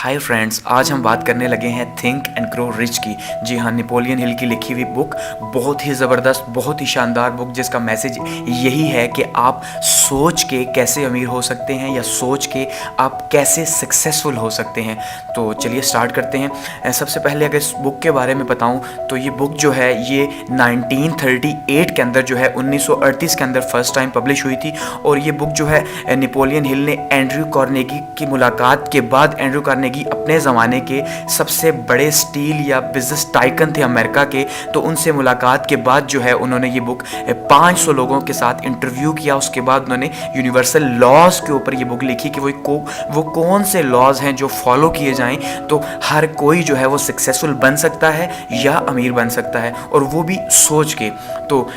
Hi friends, आज हम बात करने लगे हैं थिंक एंड ग्रो रिच की। जी हाँ, नेपोलियन हिल की लिखी हुई बुक, बहुत ही ज़बरदस्त, बहुत ही शानदार बुक, जिसका मैसेज यही है कि आप सोच के कैसे अमीर हो सकते हैं या सोच के आप कैसे सक्सेसफुल हो सकते हैं। तो चलिए स्टार्ट करते हैं। सबसे पहले अगर इस बुक के बारे में बताऊं तो ये बुक जो है ये 1938 के अंदर जो है 1938 के अंदर फर्स्ट टाइम पब्लिश हुई थी। और ये बुक जो है नेपोलियन हिल ने एंड्रयू कार्नेगी की मुलाकात के बाद, एंड्रयू कार्नेगी अपने ज़माने के सबसे बड़े स्टील या बिजनेस टाइकन थे अमेरिका के, तो उनसे मुलाकात के बाद जो है उन्होंने ये बुक 500 लोगों के साथ इंटरव्यू किया। उसके बाद उन्होंने यूनिवर्सल लॉज के ऊपर ये बुक लिखी कि वो कौन से लॉज हैं जो फॉलो किए जाएं तो हर कोई जो है वो सक्सेसफुल बन सकता है या अमीर बन सकता है, और वो भी सोच के। तो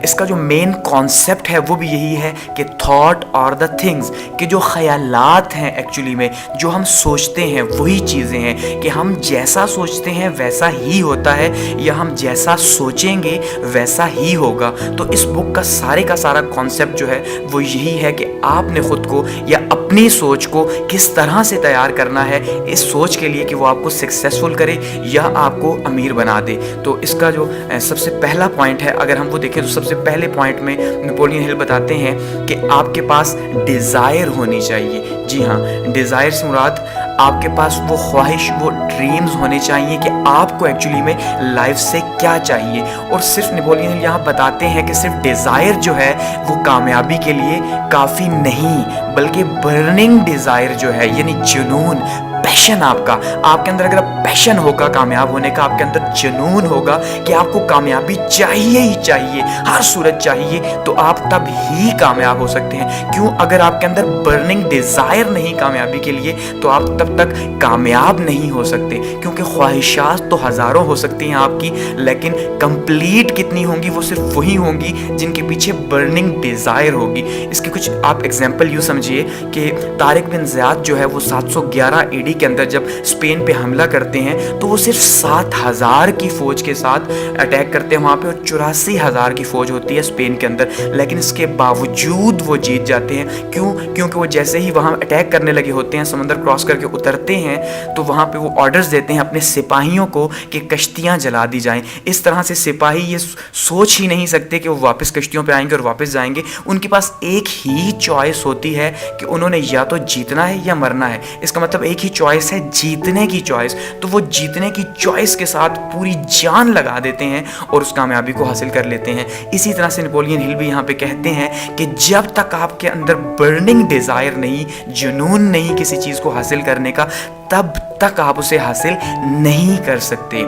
इसका जो मेन कॉन्सेप्ट है वो भी यही है कि थॉट और द थिंग्स, कि जो ख्यालात हैं एक्चुअली में, जो हम सोचते हैं वही चीज़ें हैं, कि हम जैसा सोचते हैं वैसा ही होता है या हम जैसा सोचेंगे वैसा ही होगा। तो इस बुक का सारा कॉन्सेप्ट जो है वो यही है कि आपने खुद को या अपनी सोच को किस तरह से तैयार करना है इस सोच के लिए कि वो आपको सक्सेसफुल करे या आपको अमीर बना दे। तो इसका जो सबसे पहला पॉइंट है, अगर हम वो देखें तो सबसे पहले पॉइंट में नेपोलियन हिल बताते हैं कि आपके पास डिज़ायर होनी चाहिए। जी हाँ, डिज़ायर से मुराद आपके पास वो ख्वाहिश, वो ड्रीम्स होने चाहिए कि आपको एक्चुअली में लाइफ से क्या चाहिए। और सिर्फ नेपोलियन हिल यहाँ बताते हैं कि सिर्फ डिज़ायर जो है वो कामयाबी के लिए काफ़ी नहीं, बल्कि बर्निंग डिज़ायर जो है, यानी जुनून, पैशन आपके अंदर अगर पैशन होगा कामयाब होने का, आपके अंदर जुनून होगा कि आपको कामयाबी चाहिए ही चाहिए, हर सूरत चाहिए, तो आप तब ही कामयाब हो सकते हैं। क्यों? अगर आपके अंदर बर्निंग डिज़ायर नहीं कामयाबी के लिए तो आप तब तक कामयाब नहीं हो सकते, क्योंकि ख्वाहिशात तो हज़ारों हो सकती हैं आपकी, लेकिन कंप्लीट कितनी होंगी? वो सिर्फ वही होंगी जिनके पीछे बर्निंग डिज़ायर होगी। इसके कुछ आप एग्जाम्पल यूँ समझिए कि तारिक बिन ज़ियाद जो है वो 711 AD के अंदर जब स्पेन पे हमला करते हैं तो वो सिर्फ 7000 की फ़ौज के साथ अटैक करते हैं वहाँ पे, और 84,000 की फ़ौज होती है स्पेन के अंदर, लेकिन इसके बावजूद वो जीत जाते हैं। क्यों? क्योंकि वो जैसे ही वहाँ अटैक करने लगे होते हैं, समंदर क्रॉस करके उतरते हैं, तो वहाँ पे वो ऑर्डर्स देते हैं अपने सिपाहियों को कि कश्तियाँ जला दी जाएं। इस तरह से सिपाही ये सोच ही नहीं सकते कि वो वापस कश्तियों पे आएंगे और वापस जाएंगे। उनके पास एक ही चॉइस होती है कि उन्होंने या तो जीतना है या मरना है। इसका मतलब एक ही चॉइस है, जीतने की चॉइस। तो वो जीतने की चॉइस के साथ पूरी जान लगा देते हैं और उस कामयाबी को हासिल कर लेते हैं। इसी तरह से नेपोलियन हिल भी यहाँ पे कहते हैं कि जब तक आपके अंदर बर्निंग डिज़ायर नहीं, जुनून नहीं किसी चीज़ को हासिल करने का, तब तक आप उसे हासिल नहीं कर सकते।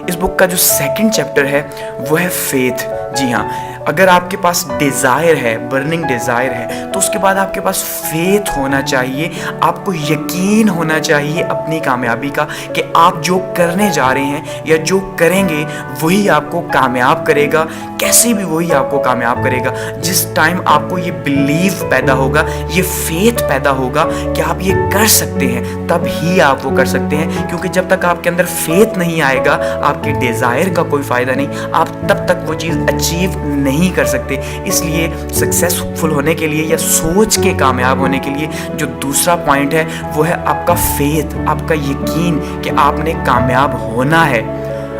इस बुक का जो सेकंड चैप्टर है वो है फेथ। जी हाँ, अगर आपके पास डिज़ायर है, बर्निंग डिज़ायर है, तो उसके बाद आपके पास फेथ होना चाहिए, आपको यकीन होना चाहिए अपनी कामयाबी का कि आप जो करने जा रहे हैं या जो करेंगे वही आपको कामयाब करेगा, कैसे भी वही आपको कामयाब करेगा। जिस टाइम आपको ये बिलीव पैदा होगा, ये फेथ पैदा होगा कि आप ये कर सकते हैं, तब ही आप वो कर सकते हैं। क्योंकि जब तक आपके अंदर फेथ नहीं आएगा, आपके डिज़ायर का कोई फ़ायदा नहीं, आप तब तक वो चीज़ अचीव नहीं कर सकते। इसलिए सक्सेसफुल होने के लिए या सोच के कामयाब होने के लिए जो दूसरा पॉइंट है वो है आपका फेथ, आपका यकीन कि आपने कामयाब होना है।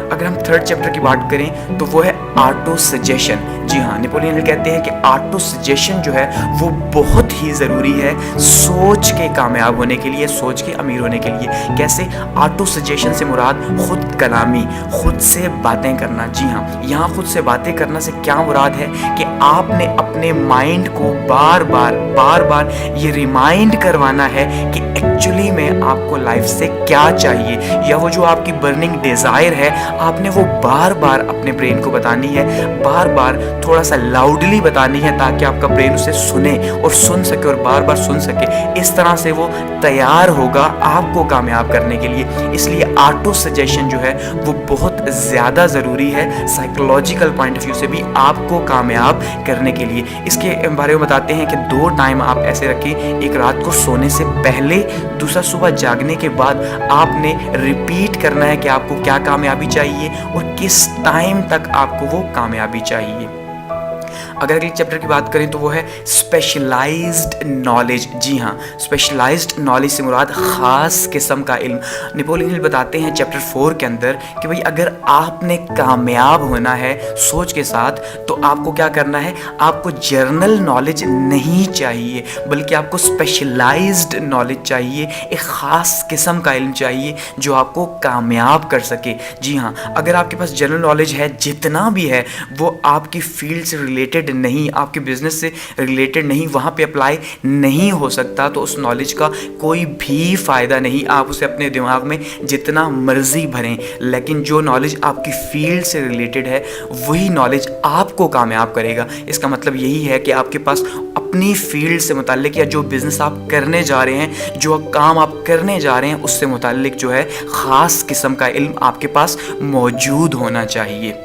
अगर हम थर्ड चैप्टर की बात करें तो वो है ऑटो सजेशन। जी हाँ, नेपोलियन हिल कहते हैं कि ऑटो सजेशन जो है वो बहुत ही ज़रूरी है सोच के कामयाब होने के लिए, सोच के अमीर होने के लिए। कैसे? ऑटो सजेशन से मुराद खुद कलामी, खुद से बातें करना। जी हाँ, यहाँ खुद से बातें करना से क्या मुराद है कि आपने अपने माइंड को बार बार ये रिमाइंड करवाना है कि एक्चुअली में आपको लाइफ से क्या चाहिए, या वो जो आपकी बर्निंग डिज़ायर है आपने वो बार बार अपने ब्रेन को बतानी है, बार बार थोड़ा सा लाउडली बतानी है, ताकि आपका ब्रेन उसे सुने और सुन सके और बार बार सुन सके। इस तरह से वो तैयार होगा आपको कामयाब करने के लिए। इसलिए ऑटो सजेशन जो है वो बहुत ज़्यादा ज़रूरी है साइकोलॉजिकल पॉइंट ऑफ व्यू से भी आपको कामयाब करने के लिए। इसके बारे में बताते हैं कि 2 टाइम आप ऐसे रखें, एक रात को सोने से पहले, दूसरा सुबह जागने के बाद। आपने रिपीट करना है कि आपको क्या कामयाबी चाहिए और किस टाइम तक आपको वो कामयाबी चाहिए। अगर अगले चैप्टर की बात करें तो वो है स्पेशलाइज्ड नॉलेज। जी हाँ, स्पेशलाइज्ड नॉलेज से मुराद ख़ास किस्म का इल्म। नेपोलियन हिल बताते हैं चैप्टर 4 के अंदर कि भाई अगर आपने कामयाब होना है सोच के साथ तो आपको क्या करना है, आपको जर्नल नॉलेज नहीं चाहिए बल्कि आपको स्पेशलाइज्ड नॉलेज चाहिए, एक ख़ास किस्म का इल्म चाहिए जो आपको कामयाब कर सके। जी हाँ, अगर आपके पास जनरल नॉलेज है जितना भी है वो आपकी फील्ड से रिलेटेड नहीं, आपके बिजनेस से रिलेटेड नहीं, वहाँ पे अप्लाई नहीं हो सकता, तो उस नॉलेज का कोई भी फ़ायदा नहीं। आप उसे अपने दिमाग में जितना मर्जी भरें, लेकिन जो नॉलेज आपकी फील्ड से रिलेटेड है वही नॉलेज आपको कामयाब करेगा। इसका मतलब यही है कि आपके पास अपनी फील्ड से मुताल्लिक या जो बिज़नेस आप करने जा रहे हैं, जो काम आप करने जा रहे हैं उससे मुताल्लिक जो है ख़ास किस्म का इल्म आपके पास मौजूद होना चाहिए।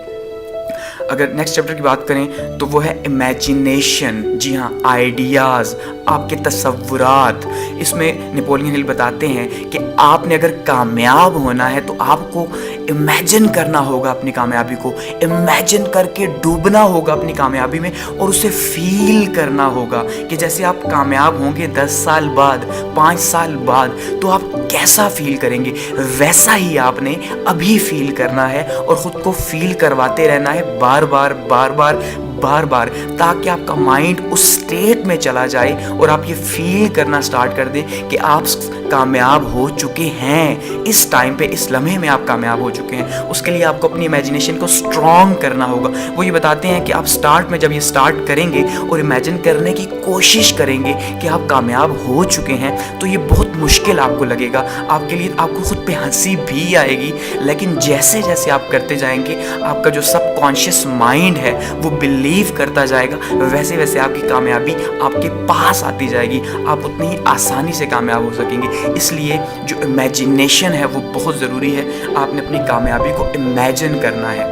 अगर नेक्स्ट चैप्टर की बात करें तो वो है इमेजिनेशन। जी हाँ, आइडियाज़, आपके तसव्वुरात। इसमें नेपोलियन हिल बताते हैं कि आपने अगर कामयाब होना है तो आपको इमेजिन करना होगा अपनी कामयाबी को, इमेजिन करके डूबना होगा अपनी कामयाबी में और उसे फील करना होगा कि जैसे आप कामयाब होंगे 10 साल बाद, 5 साल बाद, तो आप कैसा फील करेंगे, वैसा ही आपने अभी फील करना है और ख़ुद को फील करवाते रहना है बार बार बार बार बार बार, ताकि आपका माइंड उस स्टेट में चला जाए और आप ये फील करना स्टार्ट कर दें कि आप कामयाब हो चुके हैं। इस टाइम पे, इस लम्हे में आप कामयाब हो चुके हैं। उसके लिए आपको अपनी इमेजिनेशन को स्ट्रॉन्ग करना होगा। वो ये बताते हैं कि आप स्टार्ट में जब ये स्टार्ट करेंगे और इमेजिन करने की कोशिश करेंगे कि आप कामयाब हो चुके हैं तो ये बहुत मुश्किल आपको लगेगा, आपके लिए आपको खुद पे हंसी भी आएगी, लेकिन जैसे जैसे आप करते जाएंगे आपका जो सबकॉन्शियस माइंड है वो बिलीव करता जाएगा, वैसे वैसे आपकी कामयाबी आपके पास आती जाएगी, आप उतनी ही आसानी से कामयाब हो सकेंगे। इसलिए जो इमेजिनेशन है वो बहुत ज़रूरी है, आपने अपनी कामयाबी को इमेजिन करना है।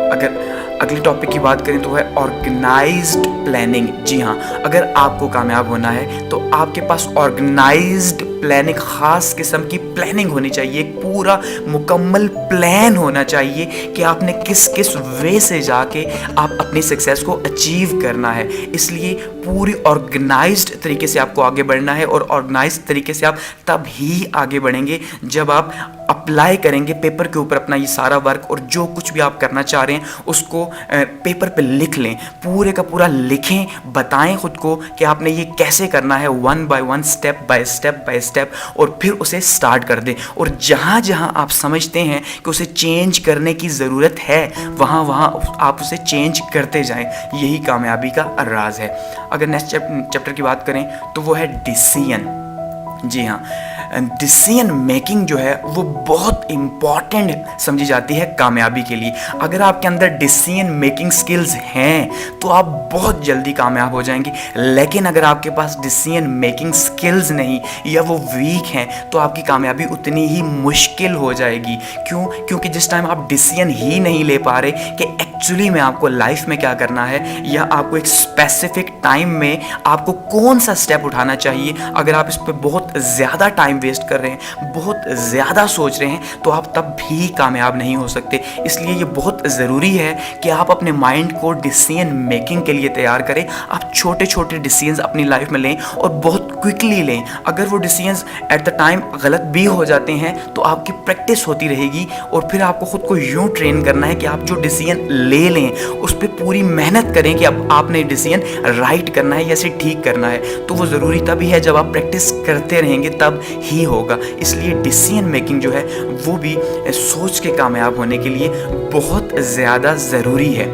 अगर अगले टॉपिक की बात करें तो वह ऑर्गेनाइज्ड प्लानिंग। जी हाँ, अगर आपको कामयाब होना है तो आपके पास ऑर्गेनाइज्ड प्लानिंग, ख़ास किस्म की प्लानिंग होनी चाहिए, एक पूरा मुकम्मल प्लान होना चाहिए कि आपने किस किस वे से जाके आप अपनी सक्सेस को अचीव करना है। इसलिए पूरी ऑर्गेनाइज्ड तरीके से आपको आगे बढ़ना है और ऑर्गेनाइज्ड तरीके से आप तब ही आगे बढ़ेंगे जब आप अप्लाई करेंगे पेपर के ऊपर अपना ये सारा वर्क, और जो कुछ भी आप करना चाह रहे हैं उसको पेपर पे लिख लें, पूरे का पूरा लिखें, बताएं खुद को कि आपने ये कैसे करना है, 1 बाय 1, स्टेप बाय स्टेप, और फिर उसे स्टार्ट कर दें। और जहाँ जहाँ आप समझते हैं कि उसे चेंज करने की ज़रूरत है वहाँ वहाँ आप उसे चेंज करते जाएं, यही कामयाबी का राज है। अगर नेक्स्ट चैप्टर की बात करें तो वो है डिसीजन। जी हाँ, डिसीजन मेकिंग जो है वो बहुत इम्पॉर्टेंट समझी जाती है कामयाबी के लिए। अगर आपके अंदर डिसीजन मेकिंग स्किल्स हैं तो आप बहुत जल्दी कामयाब हो जाएंगे, लेकिन अगर आपके पास डिसीजन मेकिंग स्किल्स नहीं या वो वीक हैं तो आपकी कामयाबी उतनी ही मुश्किल हो जाएगी। क्यों? क्योंकि जिस टाइम आप डिसीजन ही नहीं ले पा रहे कि एक्चुअली में आपको लाइफ में क्या करना है या आपको एक स्पेसिफिक टाइम में आपको कौन सा स्टेप उठाना चाहिए, अगर आप इस पर बहुत ज़्यादा टाइम वेस्ट कर रहे हैं, बहुत ज़्यादा सोच रहे हैं, तो आप तब भी कामयाब नहीं हो सकते। इसलिए ये बहुत ज़रूरी है कि आप अपने माइंड को डिसीजन मेकिंग के लिए तैयार करें। आप छोटे छोटे डिसीजंस अपनी लाइफ में लें और बहुत क्विकली लें। अगर वो डिसीजंस एट द टाइम गलत भी हो जाते हैं तो आपकी प्रैक्टिस होती रहेगी और फिर आपको खुद को यूँ ट्रेन करना है कि आप जो डिसीजन ले लें उस पर पूरी मेहनत करें कि अब आपने डिसीजन राइट करना है या इसे ठीक करना है। तो वो ज़रूरी तभी है जब आप प्रैक्टिस करते रहेंगे तब ही होगा। इसलिए डिसीजन मेकिंग जो है वो भी सोच के कामयाब होने के लिए बहुत ज़्यादा ज़रूरी है।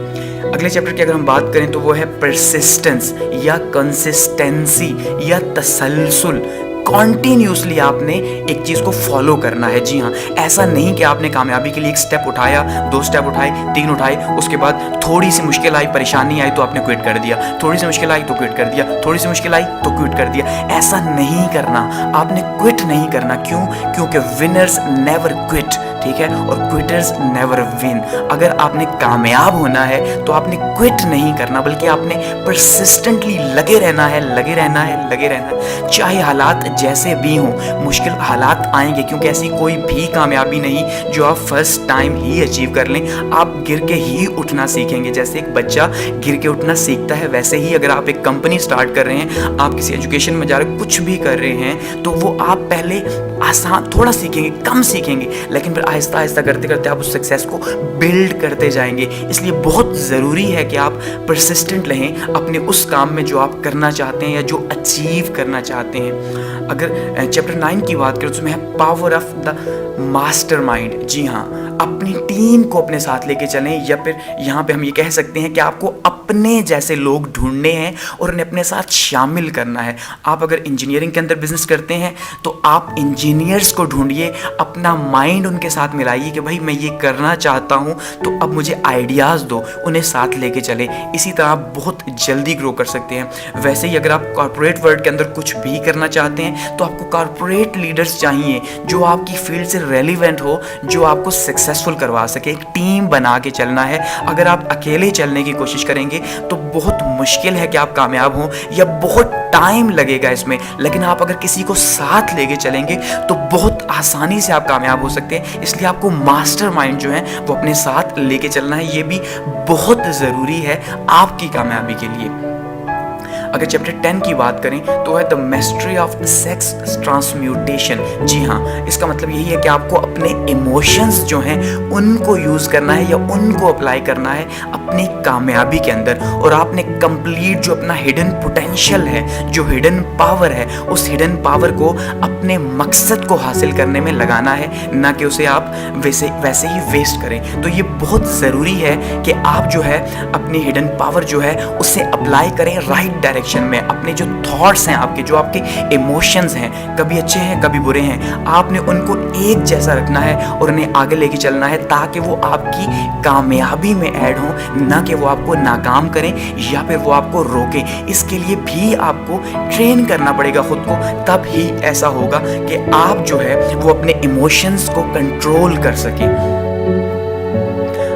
अगले चैप्टर की अगर हम बात करें तो वो है परसिस्टेंस या कंसिस्टेंसी या तसलसल। कॉन्टीन्यूसली आपने एक चीज़ को फॉलो करना है। जी हाँ, ऐसा नहीं कि आपने कामयाबी के लिए एक स्टेप उठाया, 2 स्टेप उठाए, 3 उठाए, उसके बाद थोड़ी सी मुश्किल आई, परेशानी आई तो आपने क्विट कर दिया, थोड़ी सी मुश्किल आई तो क्विट कर दिया, थोड़ी सी मुश्किल आई तो क्विट कर दिया। ऐसा नहीं करना, आपने क्विट नहीं करना। क्यों? क्योंकि विनर्स नेवर क्विट, ठीक है, और क्विटर्स नेवर विन। अगर आपने कामयाब होना है तो आपने क्विट नहीं करना, बल्कि आपने परसिस्टेंटली लगे रहना है, लगे रहना है, लगे रहना है। चाहे हालात जैसे भी हों, मुश्किल हालात आएंगे, क्योंकि ऐसी कोई भी कामयाबी नहीं जो आप फर्स्ट टाइम ही अचीव कर लें। आप गिर के ही उठना सीखेंगे। जैसे एक बच्चा गिर के उठना सीखता है, वैसे ही अगर आप एक कंपनी स्टार्ट कर रहे हैं, आप किसी एजुकेशन में जा रहे हैं, कुछ भी कर रहे हैं, तो वो आप पहले आसान थोड़ा सीखेंगे, कम सीखेंगे, लेकिन फिर आहिस्ता आहिस्ता करते करते आप उस सक्सेस को बिल्ड करते जाएंगे। इसलिए बहुत ज़रूरी है कि आप परसिस्टेंट रहें अपने उस काम में जो आप करना चाहते हैं या जो अचीव करना चाहते हैं। अगर चैप्टर 9 की बात करें तो उसमें है पावर ऑफ द मास्टरमाइंड। जी हाँ, अपनी टीम को अपने साथ लेके चलें, या फिर यहाँ पे हम ये कह सकते हैं कि आपको अपने जैसे लोग ढूंढने हैं और उन्हें अपने साथ शामिल करना है। आप अगर इंजीनियरिंग के अंदर बिजनेस करते हैं तो आप इंजीनियर्स को ढूंढिए, अपना माइंड उनके साथ मिलाइए कि भाई मैं ये करना चाहता हूँ, तो अब मुझे आइडियाज़ दो, उन्हें साथ लेके चले। इसी तरह आप बहुत जल्दी ग्रो कर सकते हैं। वैसे ही अगर आप कॉर्पोरेट वर्ल्ड के अंदर कुछ भी करना चाहते हैं तो आपको कॉर्पोरेट लीडर्स चाहिए जो आपकी फील्ड से रेलिवेंट हो, जो आपको सक्सेसफुल करवा सके। एक टीम बना के चलना है। अगर आप अकेले चलने की कोशिश करेंगे तो बहुत मुश्किल है कि आप कामयाब हों, या बहुत टाइम लगेगा इसमें। लेकिन आप अगर किसी को साथ लेके चलेंगे तो बहुत आसानी से आप कामयाब हो सकते हैं। इसलिए आपको मास्टरमाइंड जो है वो अपने साथ लेके चलना है। ये भी बहुत ज़रूरी है आपकी कामयाबी के लिए। अगर चैप्टर 10 की बात करें तो है the mystery of sex transmutation. जी हाँ, इसका मतलब यही है कि आपको अपने इमोशंस जो हैं उनको यूज़ करना है या उनको अप्लाई करना है अपनी कामयाबी के अंदर। और आपने कंप्लीट जो अपना हिडन पोटेंशियल है, जो हिडन पावर है, उस हिडन पावर को अपने मकसद को हासिल करने में लगाना है, ना कि उसे आप वैसे ही वेस्ट करें। तो ये बहुत ज़रूरी है कि आप जो है अपनी हिडन पावर जो है उसे अप्लाई करें राइट डायरेक्शन में। अपने जो थॉट्स हैं आपके, जो आपके इमोशंस हैं, कभी अच्छे हैं कभी बुरे हैं, आपने उनको एक जैसा रखना है और उन्हें आगे लेके चलना है ताकि वो आपकी कामयाबी में ऐड हो, ना कि वो आपको नाकाम करें या फिर वो आपको रोकें। इसके लिए भी आपको ट्रेन करना पड़ेगा खुद को, तब ही ऐसा होगा कि आप जो है वो अपने इमोशंस को कंट्रोल कर सकें।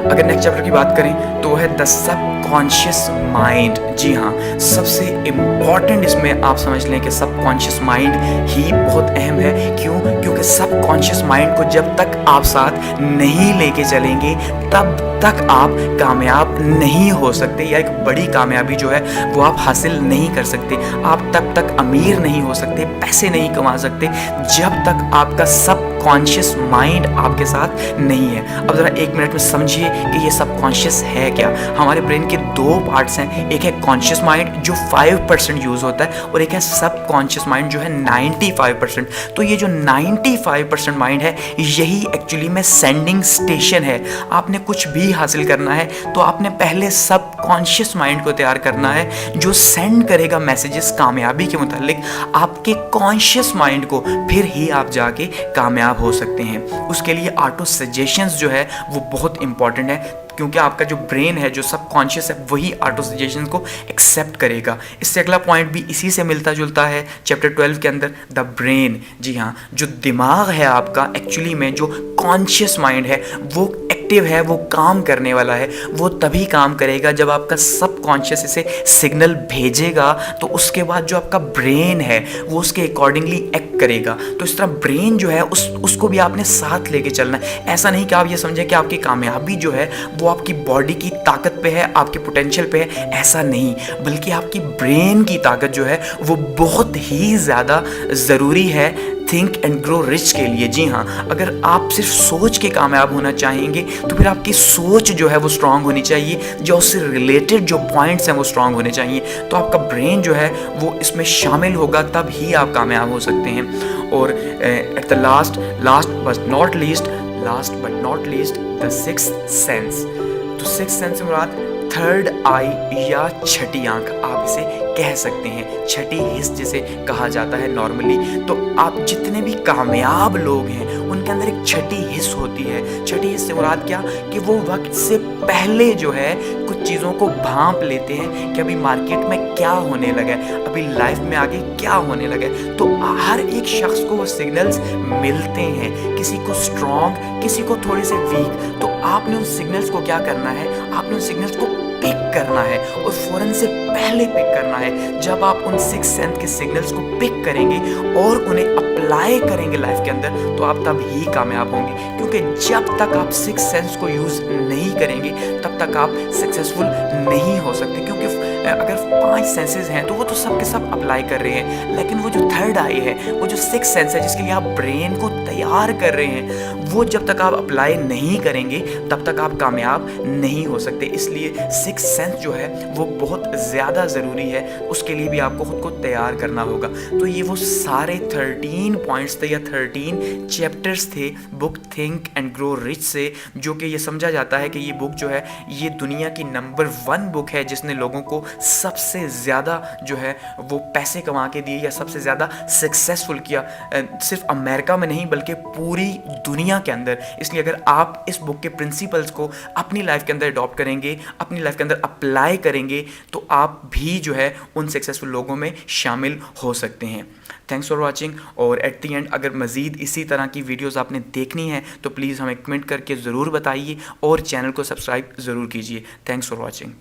अगर नेक्स्ट चैप्टर की बात करें तो है द सबकॉन्शियस माइंड। जी हाँ, सबसे इम्पॉर्टेंट इसमें आप समझ लें कि सबकॉन्शियस माइंड ही बहुत अहम है। क्यों? क्योंकि सबकॉन्शियस माइंड को जब तक आप साथ नहीं लेके चलेंगे तब तक आप कामयाब नहीं हो सकते, या एक बड़ी कामयाबी जो है वो आप हासिल नहीं कर सकते। आप तब तक अमीर नहीं हो सकते, पैसे नहीं कमा सकते जब तक आपका सबकॉन्शियस माइंड आपके साथ नहीं है। अब ज़रा एक मिनट में समझिए कि ये सबकॉन्शियस है क्या। हमारे ब्रेन के दो पार्ट्स हैं, एक है कॉन्शियस माइंड जो 5% यूज़ होता है, और एक है सबकॉन्शियस माइंड जो है 95%। तो ये जो 95% माइंड है यही एक्चुअली में सेंडिंग स्टेशन है। आपने कुछ भी हासिल करना है तो आपने पहले सबकॉन्शियस माइंड को तैयार करना है जो सेंड करेगा मैसेजेस कामयाबी के मुतालिक आपके कॉन्शियस माइंड को, फिर ही आप जाके कामयाब हो सकते हैं। उसके लिए ऑटो सजेशंस जो है वो बहुत इंपॉर्टेंट है, क्योंकि आपका जो ब्रेन है, जो सबकॉन्शियस है, वही ऑटो सजेशन को एक्सेप्ट करेगा। इससे अगला पॉइंट भी इसी से मिलता जुलता है चैप्टर 12 के अंदर, द ब्रेन। जी हाँ, जो दिमाग है आपका, एक्चुअली में जो कॉन्शियस माइंड है वो एक्टिव है, वो काम करने वाला है। वो तभी काम करेगा जब आपका सबकॉन्शियस इसे सिग्नल भेजेगा, तो उसके बाद जो आपका ब्रेन है वो उसके अकॉर्डिंगली एक्ट करेगा। तो इस तरह ब्रेन जो है उसको भी आपने साथ लेके चलना है। ऐसा नहीं कि आप ये समझें कि आपकी कामयाबी जो है वो आपकी बॉडी की ताकत पे है, आपके पोटेंशियल पे है, ऐसा नहीं, बल्कि आपकी ब्रेन की ताकत जो है वो बहुत ही ज़्यादा ज़रूरी है थिंक एंड ग्रो रिच के लिए। जी हाँ, अगर आप सिर्फ सोच के कामयाब होना चाहेंगे तो फिर आपकी सोच जो है वो स्ट्रांग होनी चाहिए, जो उससे रिलेटेड जो पॉइंट्स हैं वो स्ट्रांग होने चाहिए। तो आपका ब्रेन जो है वो इसमें शामिल होगा, तब ही आप कामयाब हो सकते हैं। और at the last but not least the sixth sense. तो सिक्स्थ सेंस से मुराद थर्ड आई या छठी आंख आप इसे कह सकते हैं, छठी हिस्स जिसे कहा जाता है नॉर्मली। तो आप जितने भी कामयाब लोग हैं उनके अंदर एक छठी हिस्स होती है। छठी हिस्स से मुराद क्या कि वो वक्त से पहले जो है कुछ चीज़ों को भांप लेते हैं कि अभी मार्केट में क्या होने लगा है, अभी लाइफ में आगे क्या होने लगा है। तो हर एक शख्स को वो सिग्नल्स मिलते हैं, किसी को स्ट्रॉन्ग, किसी को थोड़े से वीक। तो आपने उन सिग्नल्स को क्या करना है, आपने उन सिग्नल्स को पिक करना है और फ़ौरन से पहले पिक करना है। जब आप उन सिक्स सेंस के सिग्नल्स को पिक करेंगे और उन्हें अप्लाई करेंगे लाइफ के अंदर, तो आप तब ही कामयाब होंगे। क्योंकि जब तक आप सिक्स सेंस को यूज़ नहीं करेंगे तब तक आप सक्सेसफुल नहीं हो सकते। क्योंकि अगर 5 सेंसेस हैं तो वो तो सब के सब अप्लाई कर रहे हैं, लेकिन वो जो थर्ड आई है, वो जो सिक्स सेंस है जिसके लिए आप ब्रेन को तैयार कर रहे हैं, वो जब तक आप अप्लाई नहीं करेंगे तब तक आप कामयाब नहीं हो सकते। इसलिए सिक्स सेंस जो है वो बहुत ज़्यादा ज़रूरी है, उसके लिए भी आपको खुद को तैयार करना होगा। तो ये वो सारे 13 पॉइंट्स थे या 13 चैप्टर्स थे book think and grow rich से, जो कि ये समझा जाता है कि ये बुक जो है ये दुनिया की नंबर 1 बुक है जिसने लोगों को सबसे ज़्यादा जो है वो पैसे कमा के दिए या सबसे ज़्यादा सक्सेसफुल किया, सिर्फ अमेरिका में नहीं बल्कि पूरी दुनिया के अंदर। इसलिए अगर आप इस बुक के प्रिंसिपल्स को अपनी लाइफ के अंदर अडॉप्ट करेंगे, अपनी लाइफ के अंदर अप्लाई करेंगे, तो आप भी जो है उन सक्सेसफुल लोगों में शामिल हो सकते हैं। Thanks for watching. और एट दी एंड अगर मज़ीद इसी तरह की वीडियोस आपने देखनी है तो प्लीज़ हमें कमेंट करके ज़रूर बताइए और चैनल को सब्सक्राइब ज़रूर कीजिए। Thanks for watching.